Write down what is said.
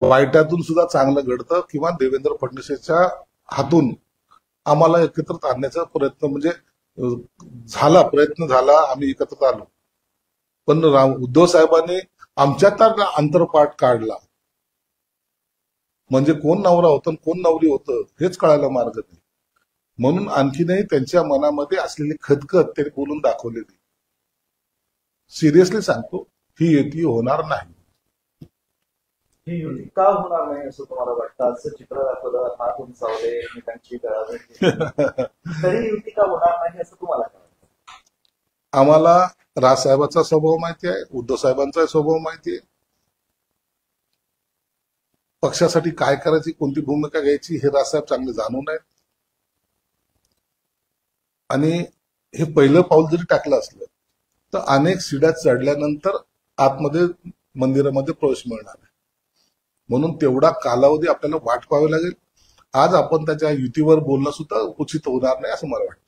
वाईटातून सुद्धा चांगलं घडतं किंवा देवेंद्र फडणवीसच्या हातून आम्हाला एकत्रित आणण्याचा प्रयत्न म्हणजे प्रयत्न झाला, आम्ही एकत्रित आलो. पण उद्धव साहेबांनी आमच्यात अंतरपाठ काढला, म्हणजे कोण नवरा होतं आणि कोण नवरी होतं हेच कळायला मार्ग नाही. म्हणून आणखीनही त्यांच्या मनामध्ये असलेली खतखत त्यांनी बोलून दाखवलेली. सिरियसली सांगतो, ही युती होणार नाही. ही युती का होणार नाही असं तुम्हाला वाटतं? असं चित्र दाखवलं, हात उंचावले, एकमेकांची गळाभेट तरी युती का होणार नाही असं तुम्हाला काय वाटतं? आम्हाला राजसाहेबांचा स्वभाव माहिती आहे, उद्धव साहेबांचा स्वभाव माहिती आहे. पक्षासाठी काय करायची, कोणती भूमिका घ्यायची हे राजसाहेब चांगले जाणून आहेत. आणि हे पहिलं पाऊल जरी टाकलं असलं तर अनेक शिड्या चढल्यानंतर आतमध्ये मंदिरामध्ये प्रवेश मिळणार आहे. म्हणून तेवढा कालावधी आपल्याला वाट पाहावी लागेल. आज आपण त्याच्या युतीवर बोलणं सुद्धा उचित होणार नाही असं मला वाटतं.